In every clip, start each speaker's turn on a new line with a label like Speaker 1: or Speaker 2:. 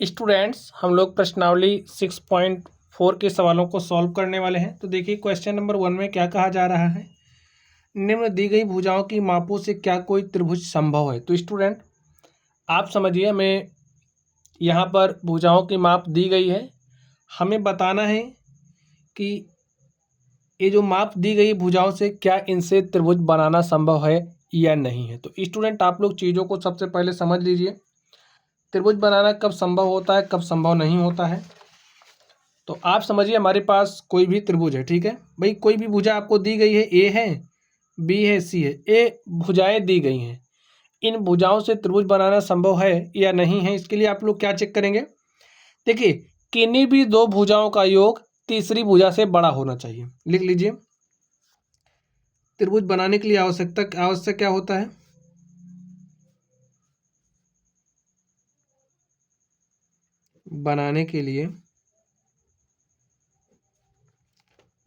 Speaker 1: Students, हम लोग प्रश्नावली 6.4 के सवालों को सॉल्व करने वाले हैं। तो देखिए क्वेश्चन नंबर 1 में क्या कहा जा रहा है। निम्न दी गई भुजाओं की मापों से क्या कोई त्रिभुज संभव है। तो स्टूडेंट आप समझिए, हमें यहाँ पर भुजाओं की माप दी गई है। हमें बताना है कि ये जो माप दी गई भुजाओं से क्या इनसे त्रिभुज बनाना संभव है या नहीं है। तो स्टूडेंट आप लोग चीज़ों को सबसे पहले समझ लीजिए। त्रिभुज बनाना कब संभव होता है, कब संभव नहीं होता है। तो आप समझिए, हमारे पास कोई भी त्रिभुज है, ठीक है भाई, कोई भी भुजा आपको दी गई है, ए है, बी है, सी है, ए भुजाएं दी गई हैं। इन भुजाओं से त्रिभुज बनाना संभव है या नहीं है, इसके लिए आप लोग क्या चेक करेंगे। देखिए, किन्हीं भी दो भुजाओं का योग तीसरी भुजा से बड़ा होना चाहिए। लिख लीजिए, त्रिभुज बनाने के लिए आवश्यक क्या होता है। बनाने के लिए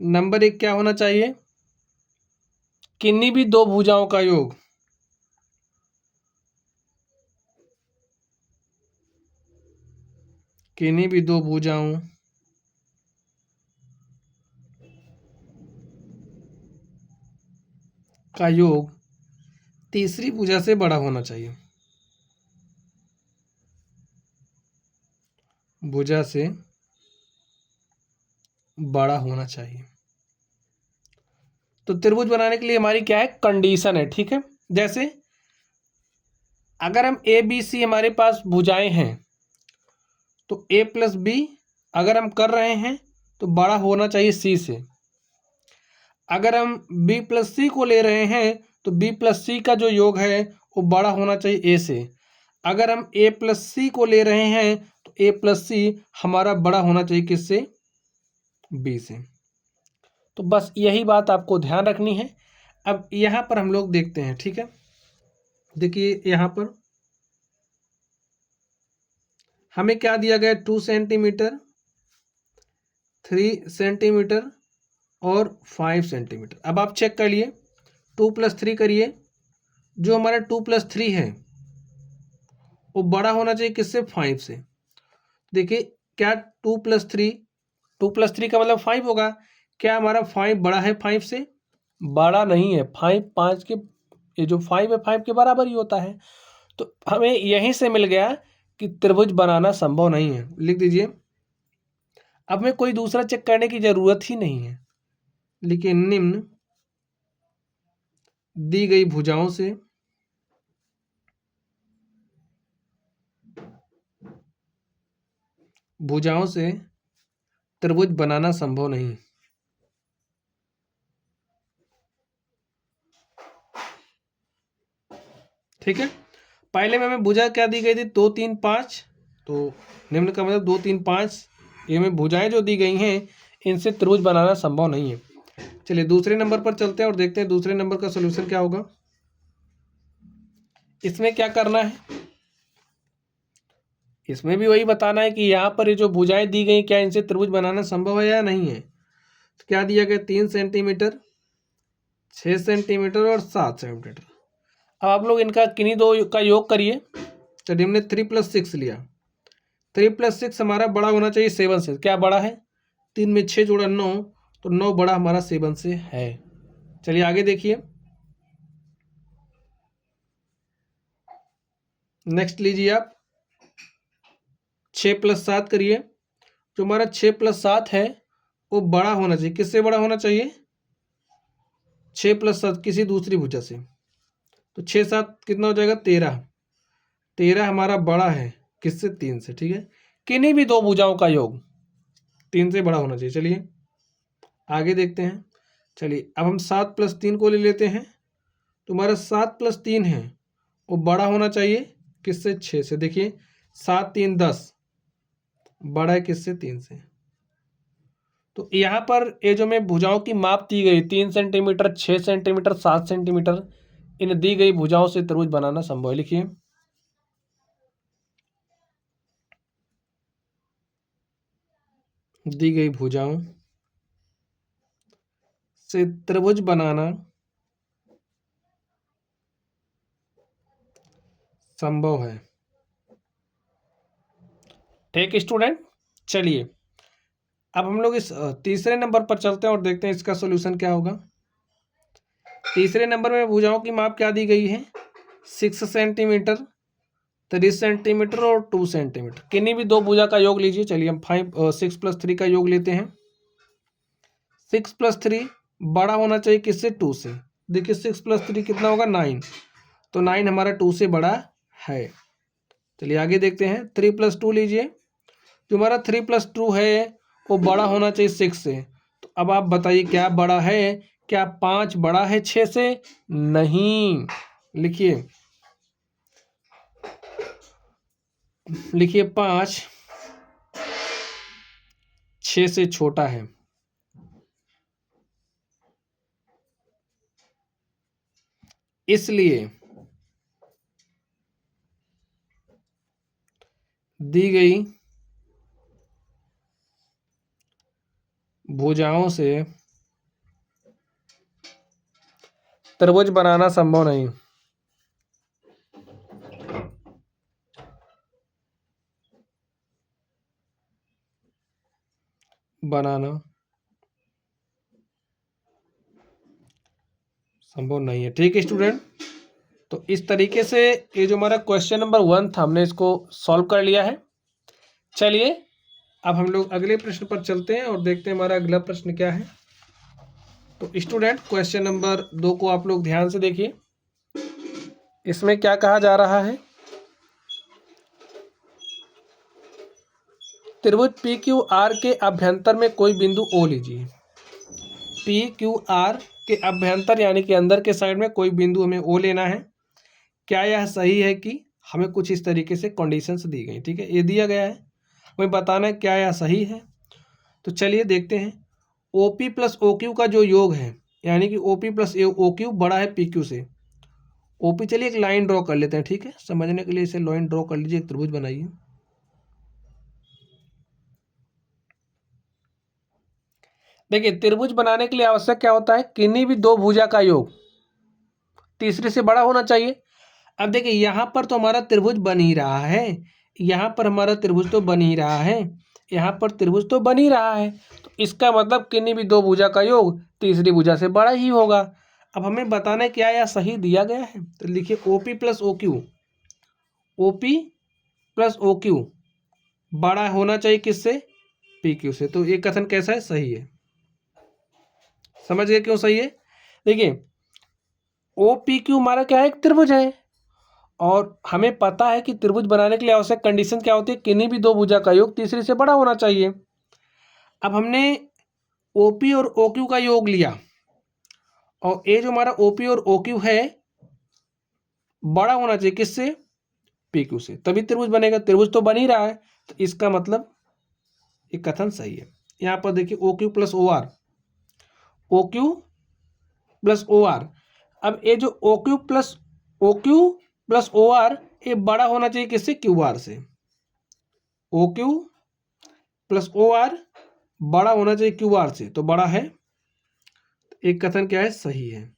Speaker 1: नंबर 1 क्या होना चाहिए, किन्हीं भी दो भुजाओं का योग किन्हीं भी दो भुजाओं का योग तीसरी भुजा से बड़ा होना चाहिए। भुजा से बड़ा होना चाहिए। तो त्रिभुज बनाने के लिए हमारी क्या है, कंडीशन है, ठीक है। जैसे अगर हम ए बी सी हमारे पास भुजाएं हैं, तो ए प्लस बी अगर हम कर रहे हैं तो बड़ा होना चाहिए सी से। अगर हम बी प्लस सी को ले रहे हैं तो बी प्लस सी का जो योग है वो बड़ा होना चाहिए ए से। अगर हम ए प्लस सी को ले रहे हैं तो ए प्लस सी हमारा बड़ा होना चाहिए किससे, बी से। तो बस यही बात आपको ध्यान रखनी है। अब यहाँ पर हम लोग देखते हैं, ठीक है। देखिए यहाँ पर हमें क्या दिया गया, 2 सेंटीमीटर, 3 सेंटीमीटर और 5 सेंटीमीटर। अब आप चेक कर लिए, 2 + 3 करिए। जो हमारा 2 + 3 है वो बड़ा होना चाहिए किससे, 5 से। देखिए क्या 2 + 3, 2 + 3 का मतलब 5 होगा। क्या हमारा 5 बड़ा है 5 से, बड़ा नहीं है। 5 5 के, ये जो 5 है 5 के बराबर ही होता है। तो हमें यहीं से मिल गया कि त्रिभुज बनाना संभव नहीं है। लिख दीजिए। अब हमें कोई दूसरा चेक करने की जरूरत ही नहीं है। लेकिन निम्न दी गई भुजाओं से त्रिभुज बनाना संभव नहीं। ठीक है, पहले में हमें भुजा क्या दी गई थी, 2 3 5। तो निम्न का मतलब 2 3 5, ये हमें भुजाएं जो दी गई हैं इनसे त्रिभुज बनाना संभव नहीं है। चलिए दूसरे नंबर पर चलते हैं और देखते हैं दूसरे नंबर का सलूशन क्या होगा। इसमें क्या करना है, इसमें भी वही बताना है कि यहाँ पर ये जो भुजाएं दी गई क्या इनसे त्रिभुज बनाना संभव है या नहीं है। तो क्या दिया गया, 3 सेंटीमीटर, 6 सेंटीमीटर और 7 सेंटीमीटर। अब आप लोग इनका किन्हीं दो का योग करिए। चलिए हमने 3 + 6 लिया। 3 + 6 हमारा बड़ा होना चाहिए 7 से। क्या बड़ा है, 3 में 6 जोड़ा 9, तो 9 बड़ा हमारा 7 से है। चलिए आगे देखिए, नेक्स्ट लीजिए आप, 6 + 7 करिए। जो हमारा 6 + 7 है वो बड़ा होना चाहिए, किससे बड़ा होना चाहिए, 6 + 7 किसी दूसरी भुजा से। तो 6 7 कितना हो जाएगा, 13। 13 हमारा बड़ा है किससे, 3 से। ठीक है, किन्हीं भी दो भुजाओं का योग 3 से बड़ा होना चाहिए। चलिए आगे देखते हैं। चलिए अब हम 7 + 3 को ले लेते हैं। तो हमारा 7 + 3 है वो बड़ा होना चाहिए किससे, 6 से। देखिए 7 3 10, बड़ा है किससे, 3 से। तो यहाँ पर ये जो मैं भुजाओं की माप दी गई 3 सेंटीमीटर, 6 सेंटीमीटर, 7 सेंटीमीटर, इन दी गई भुजाओं से त्रिभुज बनाना संभव है। लिखिए, दी गई भुजाओं से त्रिभुज बनाना संभव है। ठीक स्टूडेंट, चलिए अब हम लोग इस तीसरे नंबर पर चलते हैं और देखते हैं इसका सॉल्यूशन क्या होगा। तीसरे नंबर में भुजाओं की माप क्या दी गई है, 6 सेंटीमीटर, 3 सेंटीमीटर और 2 सेंटीमीटर। किन्हीं भी दो भुजा का योग लीजिए। चलिए हम 6 + 3 का योग लेते हैं। 6 + 3 बड़ा होना चाहिए किससे, 2 से। देखिए 6 + 3 कितना होगा, 9। तो 9 हमारा 2 से बड़ा है। चलिए आगे देखते हैं, 3 + 2 लीजिए। जो हमारा 3 + 2 है वो बड़ा होना चाहिए 6 से। तो अब आप बताइए क्या बड़ा है, क्या 5 बड़ा है 6 से? नहीं। लिखिए, लिखिए 5 6 से छोटा है। इसलिए दी गई भुजाओं से त्रिभुज बनाना संभव नहीं। बनाना संभव नहीं है। ठीक है स्टूडेंट, तो इस तरीके से ये जो हमारा क्वेश्चन नंबर 1 था हमने इसको सॉल्व कर लिया है। चलिए अब हम लोग अगले प्रश्न पर चलते हैं और देखते हैं हमारा अगला प्रश्न क्या है। तो स्टूडेंट क्वेश्चन नंबर 2 को आप लोग ध्यान से देखिए। इसमें क्या कहा जा रहा है, त्रिभुज पी क्यू आर के अभ्यंतर में कोई बिंदु ओ लीजिए। पी क्यू आर के अभ्यंतर यानी कि अंदर के साइड में कोई बिंदु हमें ओ लेना है। क्या यह सही है कि, हमें कुछ इस तरीके से कंडीशंस दी गई। ठीक है, ये दिया गया है, हमें बताना है क्या यह सही है। तो चलिए देखते हैं, O P plus O Q का जो योग है, यानी कि O P plus O Q बड़ा है पी क्यू से। ओ पी, चलिए एक लाइन ड्रॉ कर लेते हैं। ठीक है, समझने के लिए इसे लाइन ड्रॉ कर लीजिए, एक त्रिभुज बनाइए। देखिए त्रिभुज बनाने के लिए आवश्यक क्या होता है, किन्हीं भी दो भुजा का योग तीसरे से बड़ा होना चाहिए। अब देखिए यहाँ पर तो हमारा त्रिभुज बन ही रहा है, यहाँ पर हमारा त्रिभुज तो बन ही रहा है, यहाँ पर त्रिभुज तो बन ही रहा है। तो इसका मतलब किन्हीं भी दो भुजा का योग तीसरी भुजा से बड़ा ही होगा। अब हमें बताना है क्या यह सही दिया गया है। तो लिखिए O P plus O Q, O P plus O Q बड़ा होना चाहिए किससे, पी क्यू से। तो ये कथन कैसा है, सही है। समझ गए क्यों सही है। देखिए ओ पी क्यू हमारा क्या है, एक त्रिभुज है, और हमें पता है कि त्रिभुज बनाने के लिए आवश्यक कंडीशन क्या होती है, किन्हीं भी दो भुजा का योग तीसरी से बड़ा होना चाहिए। अब हमने ओपी और ओक्यू का योग लिया, और ये जो हमारा ओपी और ओक्यू है बड़ा होना चाहिए किससे, पी क्यू से, तभी त्रिभुज बनेगा। त्रिभुज तो बन ही रहा है, तो इसका मतलब ये कथन सही है। यहाँ पर देखिए O Q plus O R, O Q plus O R. अब ये जो O Q plus O R ये बड़ा होना चाहिए किससे, क्यू आर से। O Q plus O R बड़ा होना चाहिए क्यू आर से, तो बड़ा है। एक कथन क्या है, सही है।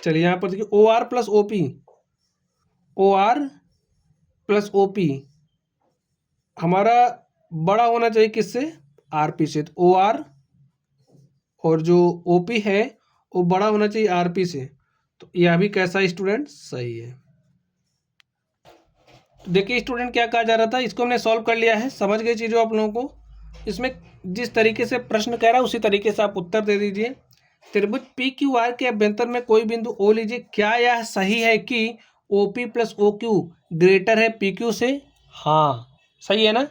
Speaker 1: चलिए यहां पर देखिए O R plus OP, O R plus OP हमारा बड़ा होना चाहिए किससे, आरपी से। तो ओ आर और जो ओपी है वो बड़ा होना चाहिए आरपी से। तो यह भी कैसा स्टूडेंट, सही है। तो देखिए स्टूडेंट क्या कहा जा रहा था, इसको हमने सॉल्व कर लिया है। समझ गए चीज़ों आप लोगों को। इसमें जिस तरीके से प्रश्न कह रहा है उसी तरीके से आप उत्तर दे दीजिए। त्रिभुज पी क्यू आर के अभ्यंतर में कोई बिंदु ओ लीजिए। क्या यह सही है कि O P plus O Q greater है पी क्यू से? हाँ सही है ना,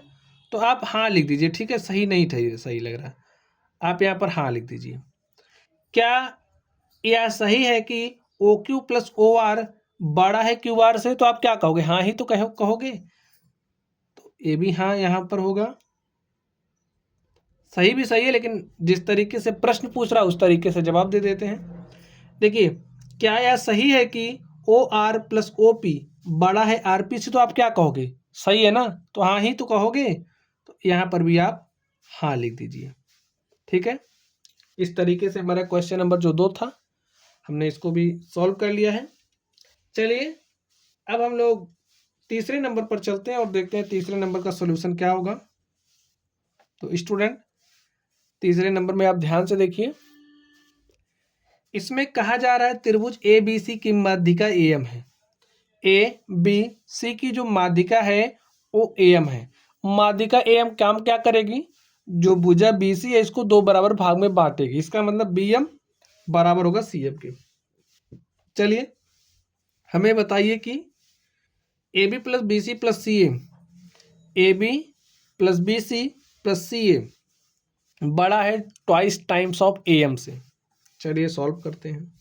Speaker 1: तो आप हाँ लिख दीजिए। ठीक है, सही नहीं था, सही लग रहा है, आप यहाँ पर हाँ लिख दीजिए। क्या यह सही है कि O Q plus O R बड़ा है क्यू आर से? तो आप क्या कहोगे, हाँ ही तो कहोगे। तो ये भी हाँ यहाँ पर होगा, सही भी सही है, लेकिन जिस तरीके से प्रश्न पूछ रहा है उस तरीके से जवाब दे देते हैं। देखिए क्या यह सही है कि O R plus O P बड़ा है आर पी से? तो आप क्या कहोगे, सही है ना, तो हाँ ही तो कहोगे। तो यहाँ पर भी आप हाँ लिख दीजिए। ठीक है, इस तरीके से हमारा क्वेश्चन नंबर जो 2 था हमने इसको भी सॉल्व कर लिया है। चलिए अब हम लोग तीसरे नंबर पर चलते हैं और देखते हैं तीसरे नंबर का सॉल्यूशन क्या होगा। तो स्टूडेंट तीसरे नंबर में आप ध्यान से देखिए, इसमें कहा जा रहा है त्रिभुज ए बी सी की माध्यिका एम है। ए बी सी की जो माध्यिका है वो एम है। माध्यिका एम काम क्या करेगी, जो भुजा बी सी है इसको दो बराबर भाग में बांटेगी। इसका मतलब बी एम बराबर होगा सी एम के। चलिए हमें बताइए कि A B plus B C plus C A B plus B C plus C A बड़ा है twice times of A M से। चलिए सॉल्व करते हैं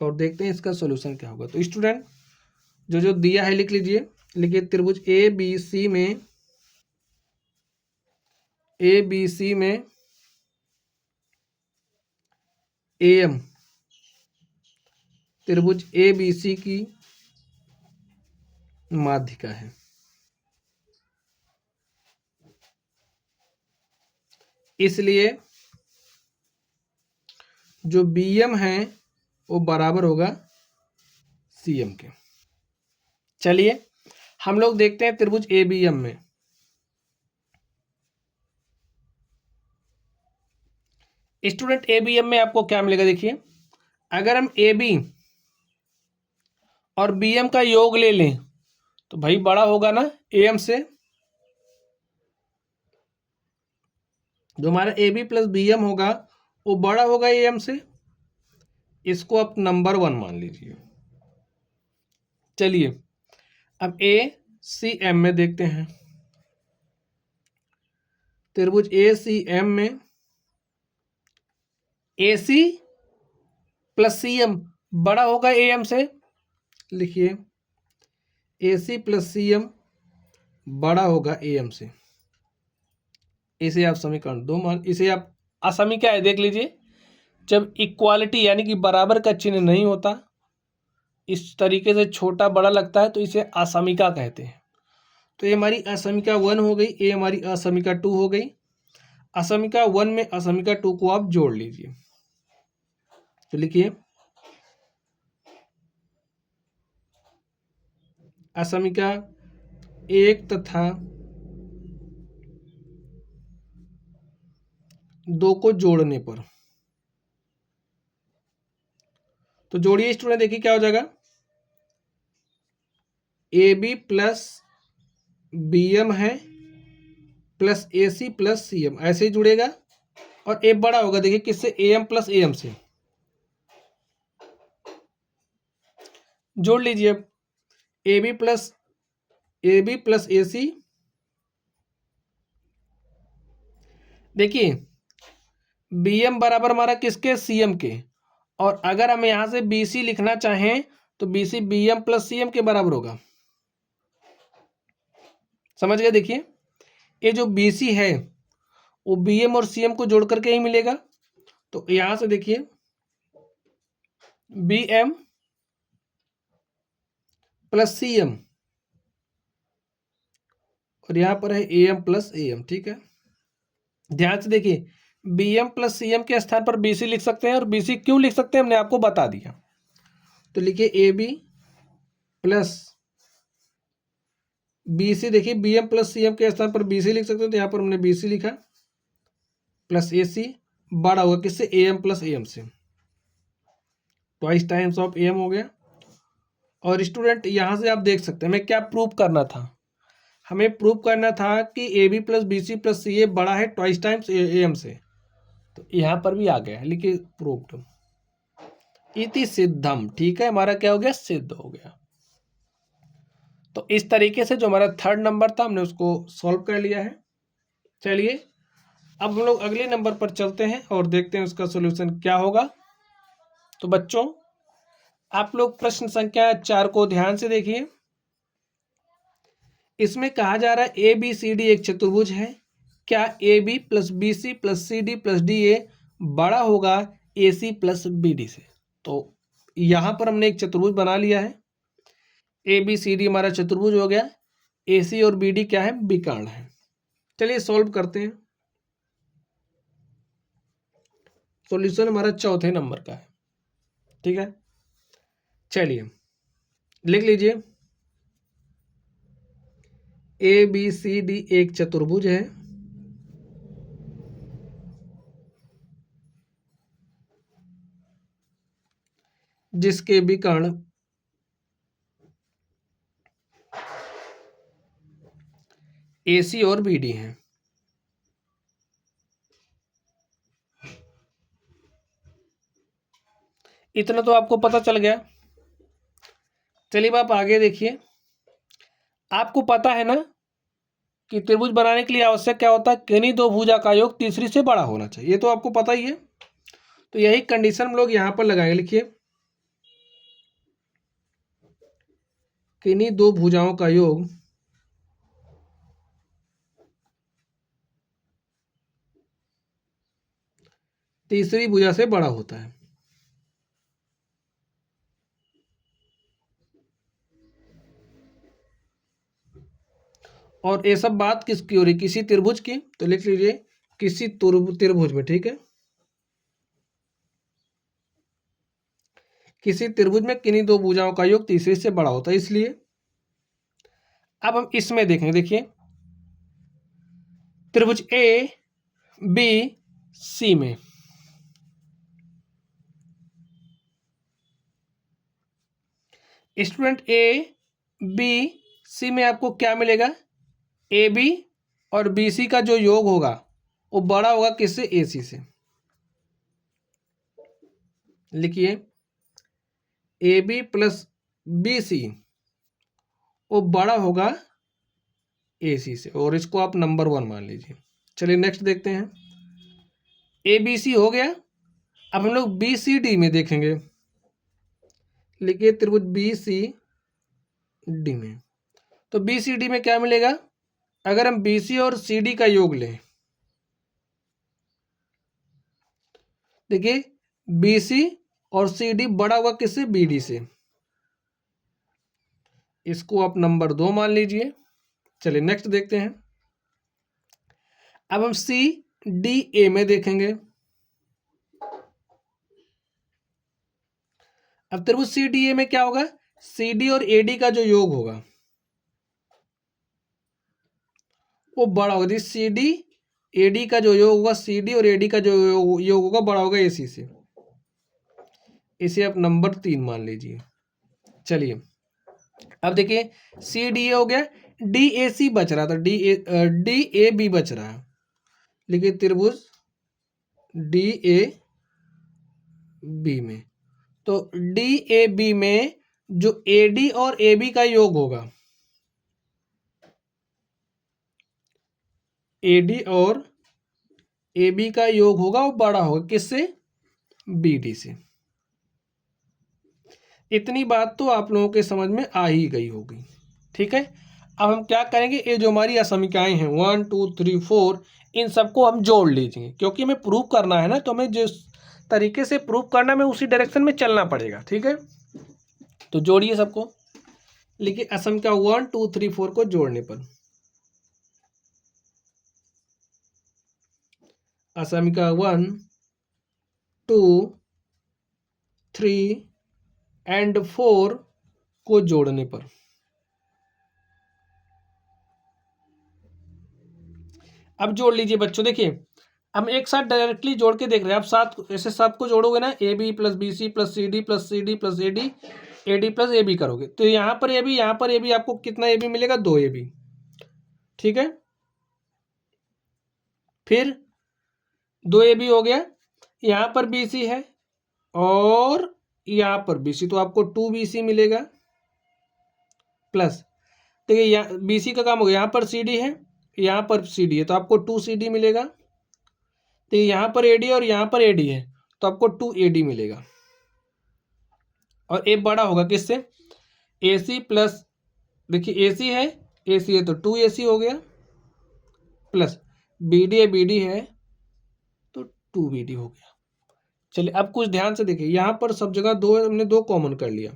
Speaker 1: और देखते हैं इसका सॉल्यूशन क्या होगा। तो स्टूडेंट जो जो दिया है लिख लीजिए। लिखिए त्रिभुज ए बी सी में ए एम त्रिभुज ए बी सी की माध्यिका है। इसलिए जो बी एम है वो बराबर होगा सी एम के। चलिए हम लोग देखते हैं त्रिभुज ए बी एम में। स्टूडेंट ए बी एम में आपको क्या मिलेगा, देखिए अगर हम ए बी और बी एम का योग ले लें तो भाई बड़ा होगा ना ए एम से। जो हमारा A B plus B M होगा वो बड़ा होगा ए एम से। इसको आप नंबर 1 मान लीजिए। चलिए अब ए सी एम में देखते हैं। त्रिभुज ए सी एम में ए सी प्लस सी एम बड़ा होगा ए एम से। लिखिए ए सी प्लस सी एम बड़ा होगा ए एम से। इसे आप समीकरण 2 मान, इसे आप असमीका है देख लीजिए। जब इक्वालिटी यानी कि बराबर का चिन्ह नहीं होता, इस तरीके से छोटा बड़ा लगता है तो इसे असमीका कहते हैं। तो ये हमारी असमीका 1 हो गई, ये हमारी असमीका 2 हो गई। असमीका 1 में असमीका 2 को आप जोड़ लीजिए। तो लिखिए असमीका 1 तथा 2 को जोड़ने पर, तो जोड़िए स्टूडेंट, देखिए क्या हो जाएगा। A B plus B M है plus A C plus C M, ऐसे ही जुड़ेगा और ए बड़ा होगा, देखिए किससे, A M plus A M से। जोड़ लीजिए अब ए बी प्लस ए सी। देखिए बी एम बराबर हमारा किसके, सी एम के। और अगर हम यहां से बी सी लिखना चाहें तो B C B M plus C M के बराबर होगा। समझ गए। देखिए ये जो बी सी है वो बी एम और सी एम को जोड़ करके ही मिलेगा। तो यहां से देखिए B M plus C M और यहां पर है A M plus A M. ठीक है, ध्यान से देखिए B M plus C M के स्थान पर बी सी लिख सकते हैं, और बी सी क्यों लिख सकते हैं हमने आपको बता दिया। तो लिखिए A B plus B C. देखिए B M plus C M के स्थान पर बी सी लिख सकते हैं, तो यहां पर हमने बी सी लिखा प्लस ए सी बड़ा होगा किससे, A M plus A M से। Twice times of A M हो गया। और स्टूडेंट यहां से आप देख सकते हैं हमें क्या प्रूव करना था। हमें प्रूव करना था कि A B plus B C plus C A बड़ा है ट्वाइस टाइम्स ए एम से। तो यहाँ पर भी आ गया, लिखिए प्रूव्ड इति सिद्धम। ठीक है, हमारा क्या हो गया, सिद्ध हो गया। तो इस तरीके से जो हमारा थर्ड नंबर था हमने उसको सॉल्व कर लिया है। चलिए अब हम लोग अगले नंबर पर चलते हैं और देखते हैं उसका सॉल्यूशन क्या होगा। तो बच्चों आप लोग प्रश्न संख्या 4 को ध्यान से देखिए। इसमें कहा जा रहा है ए बी सी डी एक चतुर्भुज है। क्या A B plus B C plus C D plus D A बड़ा होगा A C plus B D से। तो यहां पर हमने एक चतुर्भुज बना लिया है। ए बी सी डी हमारा चतुर्भुज हो गया, ए सी और बी डी क्या है, विकर्ण है। चलिए सॉल्व करते हैं। सॉल्यूशन हमारा चौथे नंबर का है। ठीक है, चलिए लिख लीजिए ABCD एक चतुर्भुज है जिसके विकर्ण AC और BD हैं। इतना तो आपको पता चल गया। चलिए आप आगे देखिए। आपको पता है ना कि त्रिभुज बनाने के लिए आवश्यक क्या होता है, किन्हीं दो भुजा का योग तीसरी से बड़ा होना चाहिए, ये तो आपको पता ही है। तो यही कंडीशन हम लोग यहां पर लगाएंगे। लिखिए, किन्हीं दो भुजाओं का योग तीसरी भुजा से बड़ा होता है। और ये सब बात किसकी हो रही, किसी त्रिभुज की। तो लिख लीजिए किसी त्रिभुज में, ठीक है, किसी त्रिभुज में किन्हीं दो भुजाओं का योग तीसरी से बड़ा होता है। इसलिए अब हम इसमें देखेंगे। देखिए, त्रिभुज ABC में स्टूडेंट ABC में आपको क्या मिलेगा, AB और BC का जो योग होगा वो बड़ा होगा किससे, AC से। लिखिए AB प्लस BC वो बड़ा होगा AC से, और इसको आप नंबर 1 मान लीजिए। चलिए नेक्स्ट देखते हैं। ABC हो गया। अब हम लोग BCD में देखेंगे। लिखिए त्रिभुज BCD में, तो BCD में क्या मिलेगा, अगर हम BC और CD का योग लें, देखिए BC और CD बड़ा होगा किससे, BD से, इसको आप नंबर 2 मान लीजिए। चलिए नेक्स्ट देखते हैं। अब हम CDA में देखेंगे। अब त्रिभुज CDA में क्या होगा, CD और AD का जो योग होगा वो बड़ा होगा। CD AD का जो योग होगा, CD और AD का जो योग होगा बड़ा होगा AC से, इसे आप नंबर 3 मान लीजिए। चलिए अब देखिए CDA हो गया, DAC बच रहा था, DAB बच रहा है। लिखिए त्रिभुज DAB में, तो DAB में जो AD और AB का योग होगा, AD और AB का योग होगा वो बड़ा होगा किससे, BD से। इतनी बात तो आप लोगों के समझ में आ ही गई होगी, ठीक है। अब हम क्या करेंगे, ये जो हमारी असमीकाएं हैं 1 2 3 4, इन सबको हम जोड़ लीजिए, क्योंकि हमें प्रूव करना है ना, तो हमें जिस तरीके से प्रूव करना है उसी डायरेक्शन में चलना पड़ेगा, ठीक है। तो जोड़िए सबको। लिखिए असमीका 1 2 3 4 को जोड़ने पर, असमीका 1 2 3 एंड 4 को जोड़ने पर, अब जोड़ लीजिए बच्चों। देखिए हम एक साथ डायरेक्टली जोड़ के देख रहे हैं। आप सात ऐसे सात को जोड़ोगे ना, AB plus BC plus CD plus CD plus AD, AD plus AB करोगे, तो यहाँ पर AB यहाँ पर AB आपको कितना AB मिलेगा, 2 AB, ठीक है। फिर 2 AB हो गया, यहाँ पर BC है और यहाँ पर BC, तो आपको 2 BC मिलेगा प्लस, देखिए यहाँ BC का काम हो गया, यहाँ पर CD है, यहाँ पर CD है, तो आपको 2 CD मिलेगा। तो यहाँ पर AD और यहाँ पर AD है, तो आपको 2 AD मिलेगा। और ए बड़ा होगा किससे, AC प्लस, देखिए AC है तो 2 AC हो गया, प्लस BD है तो 2 BD हो गया। चलिए अब कुछ ध्यान से देखिए, यहाँ पर सब जगह दो, हमने 2 कॉमन कर लिया।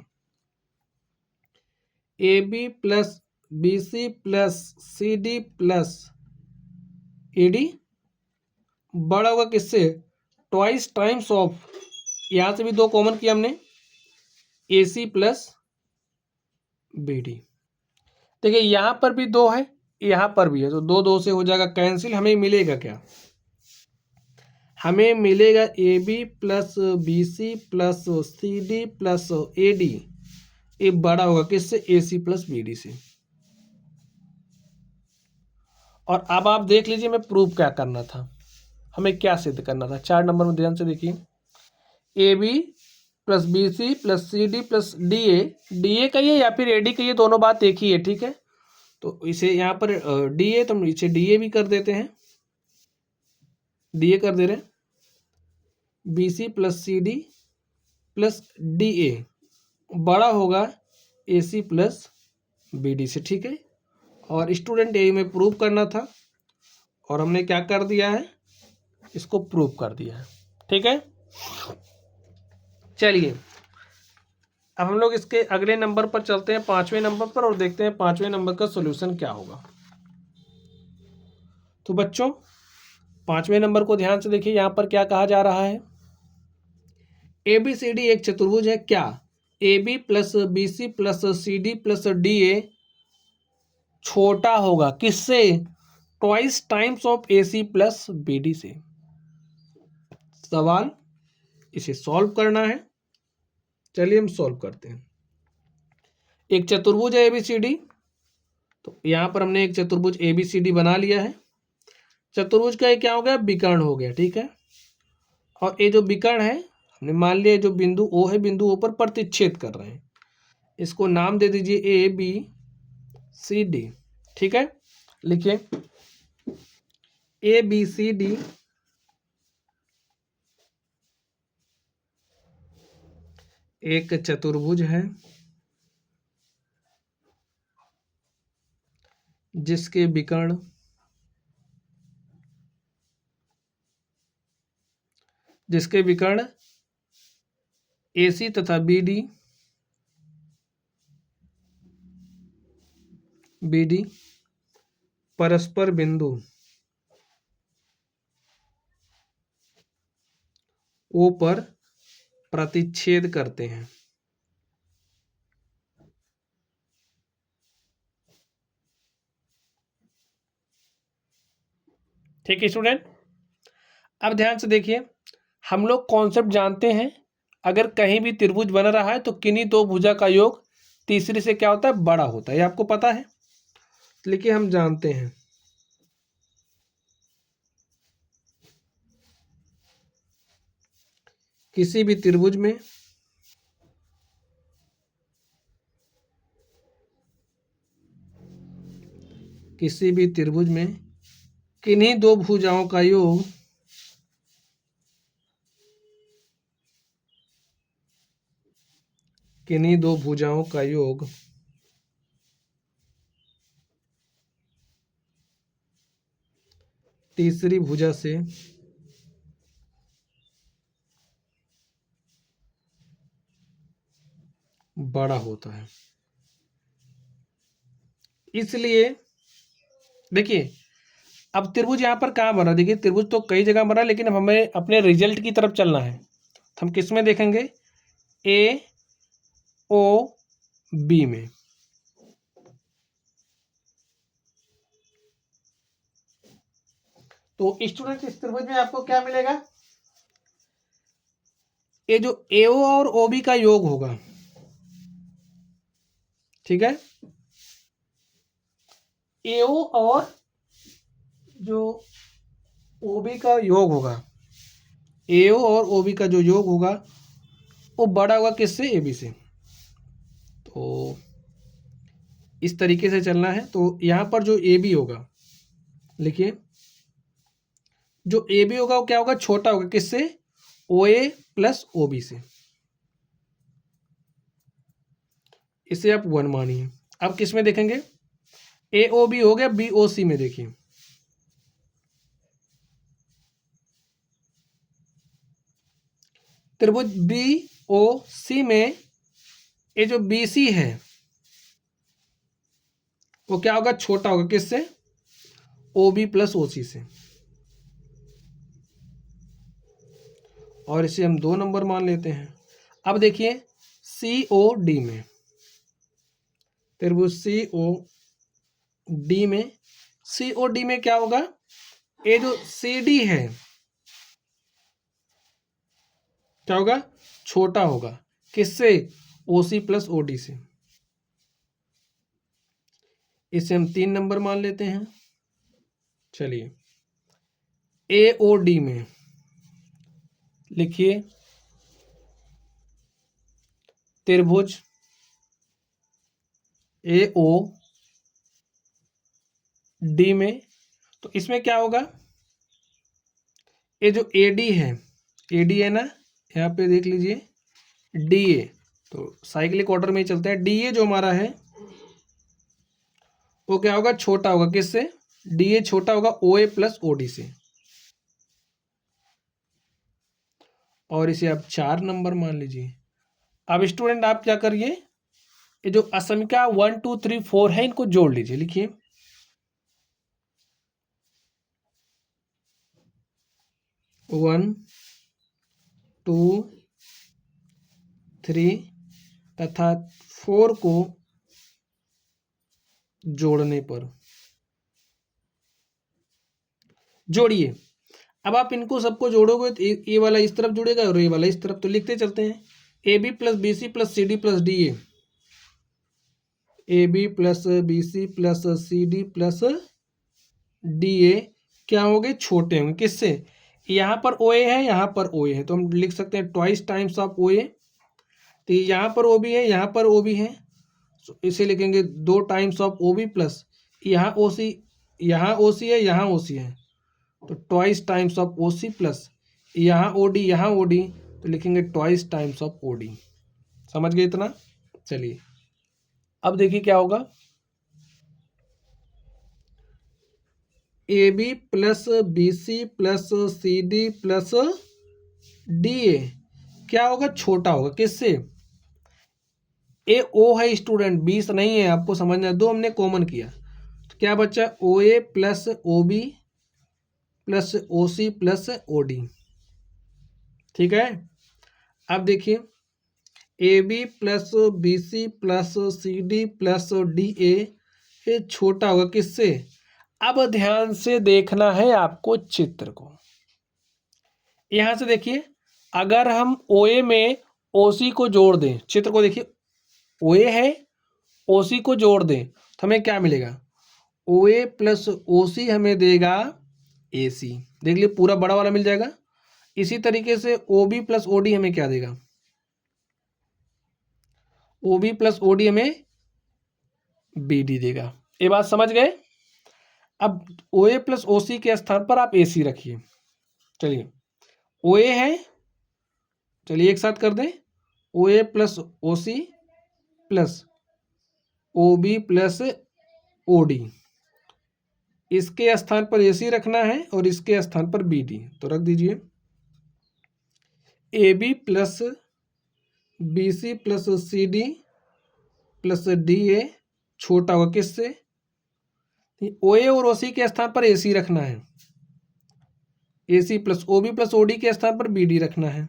Speaker 1: AB plus BC plus CD plus AD बड़ा होगा किससे, ट्वाइस टाइम्स ऑफ, यहाँ से भी 2 कॉमन किया हमने, AC प्लस BD। देखिए यहाँ पर भी 2 है, यहाँ पर भी है, तो दो दो से हो जाएगा कैंसिल। हमें मिलेगा क्या? हमें मिलेगा A B plus B C plus C D plus A D. ये बड़ा होगा किससे? A C plus B D से। और अब आप देख लीजिए मैं प्रूफ क्या करना था, हमें क्या सिद्ध करना था। 4 नंबर में ध्यान से देखिए, A B plus B C plus C D plus D A. D A कहिए या फिर ए डी कहिए, दोनों बात एक ही है, ठीक है। तो इसे यहाँ पर डी ए, तो हम इसे डी ए भी कर देते हैं, डी ए कर दे रहे हैं। B C plus C D plus D A बड़ा होगा A C plus B D से, ठीक है। और स्टूडेंट ए में प्रूव करना था, और हमने क्या कर दिया है? इसको प्रूव कर दिया है, ठीक है। चलिए अब हम लोग इसके अगले नंबर पर चलते हैं, 5वें नंबर पर, और देखते हैं 5वें नंबर का सॉल्यूशन क्या होगा। तो बच्चों 5वें नंबर को ध्यान से देखिए, यहाँ पर क्या कहा जा रहा है? ए बी सी डी एक चतुर्भुज है, क्या A B plus B C plus C D plus D A छोटा होगा किससे? Twice times of A C plus B D से। सवाल, इसे सॉल्व करना है। चलिए हम सॉल्व करते हैं। एक चतुर्भुज है ए बी सी डी, तो यहाँ पर हमने एक चतुर्भुज ए बी सी डी बना लिया है। चतुर्भुज का ये क्या हो गया? विकर्ण हो गया, ठीक है। और ये जो विकर्ण है, हमने मान लिया जो बिंदु ओ है, बिंदु ओ पर प्रतिच्छेद कर रहे हैं। इसको नाम दे दीजिए ए बी सी डी, ठीक है। लिखिए ए बी सी डी एक चतुर्भुज है जिसके विकर्ण ए सी तथा बी डी परस्पर बिंदु ओ पर प्रतिच्छेद करते हैं। ठीक है स्टूडेंट, अब ध्यान से देखिए, हम लोग कॉन्सेप्ट जानते हैं, अगर कहीं भी त्रिभुज बन रहा है तो किन्हीं दो भुजा का योग तीसरी से क्या होता है? बड़ा होता है, ये आपको पता है। लेकिन हम जानते हैं किसी भी त्रिभुज में किन्हीं दो भुजाओं का योग तीसरी भुजा से बड़ा होता है। इसलिए देखिए, अब त्रिभुज यहाँ पर कहाँ बना? देखिए त्रिभुज तो कई जगह बना, लेकिन अब हमें अपने रिजल्ट की तरफ चलना है, तो हम किस में देखेंगे? ए ओ बी में। तो स्टूडेंट इस त्रिभुज में आपको क्या मिलेगा? ये जो ए ओ और ओ बी का योग होगा, ठीक है। ए ओ और जो ओ बी का योग होगा, ए ओ और ओ बी का जो योग होगा वो बड़ा होगा किससे? ए बी से। तो इस तरीके से चलना है। तो यहाँ पर जो ए बी होगा, लिखिए जो ए बी होगा वो क्या होगा? छोटा होगा किससे? ओ ए प्लस ओ बी से। इसे आप 1 मानिए। अब किस में देखेंगे? ए ओ बी हो गया, बी ओ सी में देखिए, त्रिभुज बी ओ सी में ये जो बी सी है वो क्या होगा? छोटा होगा किससे? ओ बी प्लस ओ सी से। और इसे हम 2 नंबर मान लेते हैं। अब देखिए सी ओ डी में, त्रिभुज सी ओ डी में सी ओ डी में क्या होगा, ये जो सी डी है क्या होगा, छोटा होगा, किससे, ओ सी प्लस ओ डी से। इसे हम 3 नंबर मान लेते हैं। चलिए ए ओ डी में लिखिए त्रिभुज ए ओ डी में, तो इसमें क्या होगा, ये जो ए डी है, ए डी है ना, यहाँ पे देख लीजिए डी ए, तो साइक्लिक ऑर्डर में ही चलता है। डी ए जो हमारा है वो क्या होगा, छोटा होगा, किससे, डी ए छोटा होगा ओ ए प्लस ओ डी से, और इसे आप 4 नंबर मान लीजिए। अब स्टूडेंट आप क्या करिए, ये जो असमिका 1 2 3 4 है इनको जोड़ लीजिए। लिखिए 1 2 3 तथा 4 को जोड़ने पर जोड़िए। अब आप इनको सबको जोड़ोगे तो ए वाला इस तरफ जुड़ेगा और ए वाला इस तरफ, तो लिखते चलते हैं A B plus B C plus C D plus D A B plus B C plus C D plus D A क्या होंगे, छोटे होंगे, किससे, यहाँ पर ओ ए है, यहाँ पर ओ ए है, तो हम लिख सकते हैं ट्वाइस टाइम्स ऑफ ओ ए। तो यहाँ पर ओ बी है, यहाँ पर ओ बी है, तो इसे लिखेंगे 2 times of O B plus यहाँ ओ सी, यहाँ ओ सी है, यहाँ ओ सी है, तो twice times of O C plus यहाँ ओ डी, यहाँ ओ डी, तो लिखेंगे twice times of O D. समझ गए इतना। चलिए अब देखिए क्या होगा, A B plus B C plus C D plus D A क्या होगा, छोटा होगा, किससे, ए ओ है स्टूडेंट, 20 नहीं है, आपको समझना है, 2 हमने कॉमन किया, तो क्या बच्चा, O A plus O B plus O C plus O D. ठीक है, अब देखिए A B plus B C plus C D plus D A ये छोटा होगा, किससे, अब ध्यान से देखना है आपको चित्र को। यहां से देखिए अगर हम ओ ए में ओ सी को जोड़ दें, चित्र को देखिए ओ ए है, ओ सी को जोड़ दें तो हमें क्या मिलेगा, ओ ए प्लस ओ सी हमें देगा ए सी, देख लीजिए पूरा बड़ा वाला मिल जाएगा। इसी तरीके से O B plus O D हमें क्या देगा, O B plus O D हमें बी डी देगा। ये बात समझ गए। अब ओ ए प्लस ओ सी के स्थान पर आप ए सी रखिए। चलिए ओ ए है, चलिए एक साथ कर दें, O A plus O C plus O B plus O D, इसके स्थान पर ए सी रखना है और इसके स्थान पर बी डी, तो रख दीजिए A B plus B C plus C D plus D A छोटा होगा, किससे, ओ ए और ओ सी के स्थान पर ए सी रखना है, A C plus O B plus O D के स्थान पर बी डी रखना है।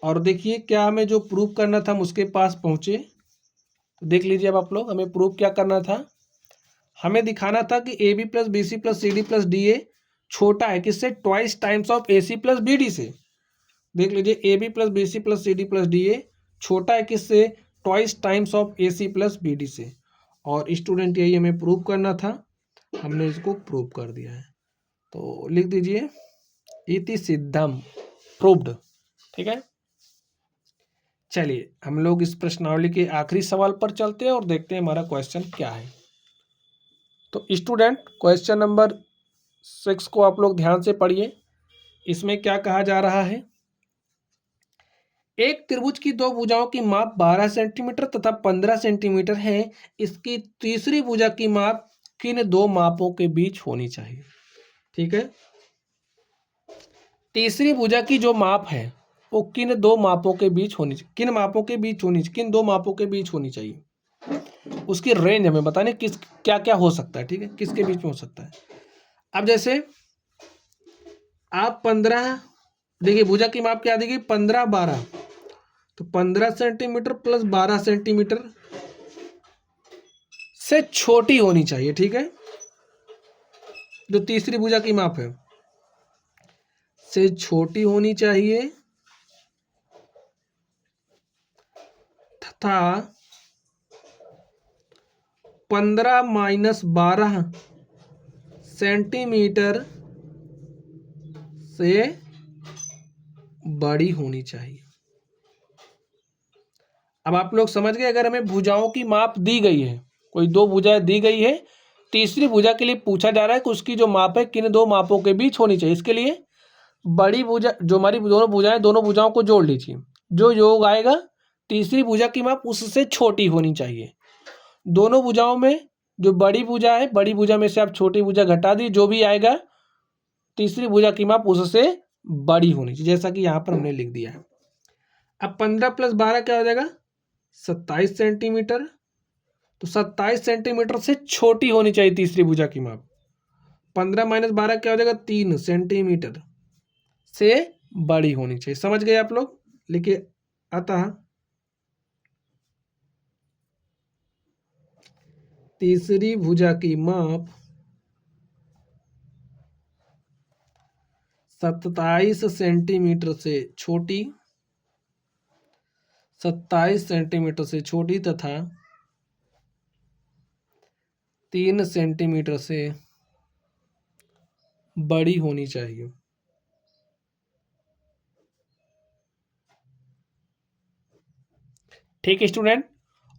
Speaker 1: और देखिए क्या हमें जो प्रूव करना था हम उसके पास पहुंचे, तो देख लीजिए अब आप लोग, हमें प्रूव क्या करना था, हमें दिखाना था कि A B plus B C plus C D plus D A छोटा है, किससे, twice times of A C plus B D से। देख लीजिए A B plus B C plus C D plus D A छोटा है, किससे, twice times of A C plus B D से। और स्टूडेंट यही हमें प्रूव करना था, हमने इसको प्रूव कर दिया है, तो लिख दीजिए इति सिद्धम प्रूव्ड। ठीक है, चलिए हम लोग इस प्रश्नावली के आखिरी सवाल पर चलते हैं और देखते हैं हमारा क्वेश्चन क्या है। तो स्टूडेंट क्वेश्चन नंबर 6 को आप लोग ध्यान से पढ़िए। इसमें क्या कहा जा रहा है, एक त्रिभुज की 2 भुजाओं की माप 12 सेंटीमीटर तथा 15 सेंटीमीटर है, इसकी तीसरी भुजा की माप किन 2 मापों के बीच होनी चाहिए। ठीक है, तीसरी भुजा की जो माप है वो किन 2 मापों के बीच होनी चाहिए, किन मापों के बीच होनी चाहिए, किन 2 मापों के बीच होनी चाहिए, उसकी रेंज हमें बताने, किस क्या क्या हो सकता है। ठीक है, किसके बीच में हो सकता है। अब जैसे आप 15, देखिए भुजा की माप क्या देगी, 15 12, तो 15 सेंटीमीटर प्लस 12 सेंटीमीटर से छोटी होनी चाहिए। ठीक है, जो तीसरी भुजा की माप है से छोटी होनी चाहिए तथा 15-12 सेंटीमीटर से बड़ी होनी चाहिए। अब आप लोग समझ गए, अगर हमें भुजाओं की माप दी गई है, कोई दो भुजाएं दी गई है, तीसरी भुजा के लिए पूछा जा रहा है कि उसकी जो माप है किन दो मापों के बीच होनी चाहिए। इसके लिए बड़ी भुजा, जो हमारी दोनों भुजाओं को जोड़ लीजिए, जो योग आएगा तीसरी भुजा की माप उससे छोटी होनी चाहिए। दोनों भुजाओं में जो बड़ी भुजा है, बड़ी भुजा में से आप छोटी भुजा घटा दी, जो भी आएगा तीसरी भुजा की माप उससे बड़ी होनी चाहिए, जैसा कि यहाँ पर हमने लिख दिया है। अब 15 + 12 क्या हो जाएगा? 27 सेंटीमीटर। तो 27 सेंटीमीटर से छोटी होनी चाहिए तीसरी भुजा की माप। 15 - 12 क्या हो जाएगा? 3 सेंटीमीटर से बड़ी होनी चाहिए। समझ गए आप लोग? लिखिए, अतः तीसरी भुजा की माप 27 सेंटीमीटर से छोटी, 27 सेंटीमीटर से छोटी तथा 3 सेंटीमीटर से बड़ी होनी चाहिए। ठीक है स्टूडेंट,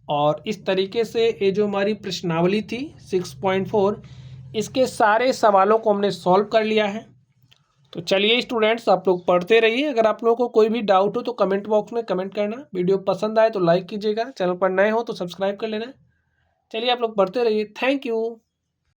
Speaker 1: और इस तरीके से ये जो हमारी प्रश्नावली थी 6.4, इसके सारे सवालों को हमने सॉल्व कर लिया है। तो चलिए स्टूडेंट्स, आप लोग पढ़ते रहिए। अगर आप लोगों को कोई भी डाउट हो तो कमेंट बॉक्स में कमेंट करना। वीडियो पसंद आए तो लाइक कीजिएगा, चैनल पर नए हो तो सब्सक्राइब कर लेना। चलिए आप लोग पढ़ते रहिए। Thank you.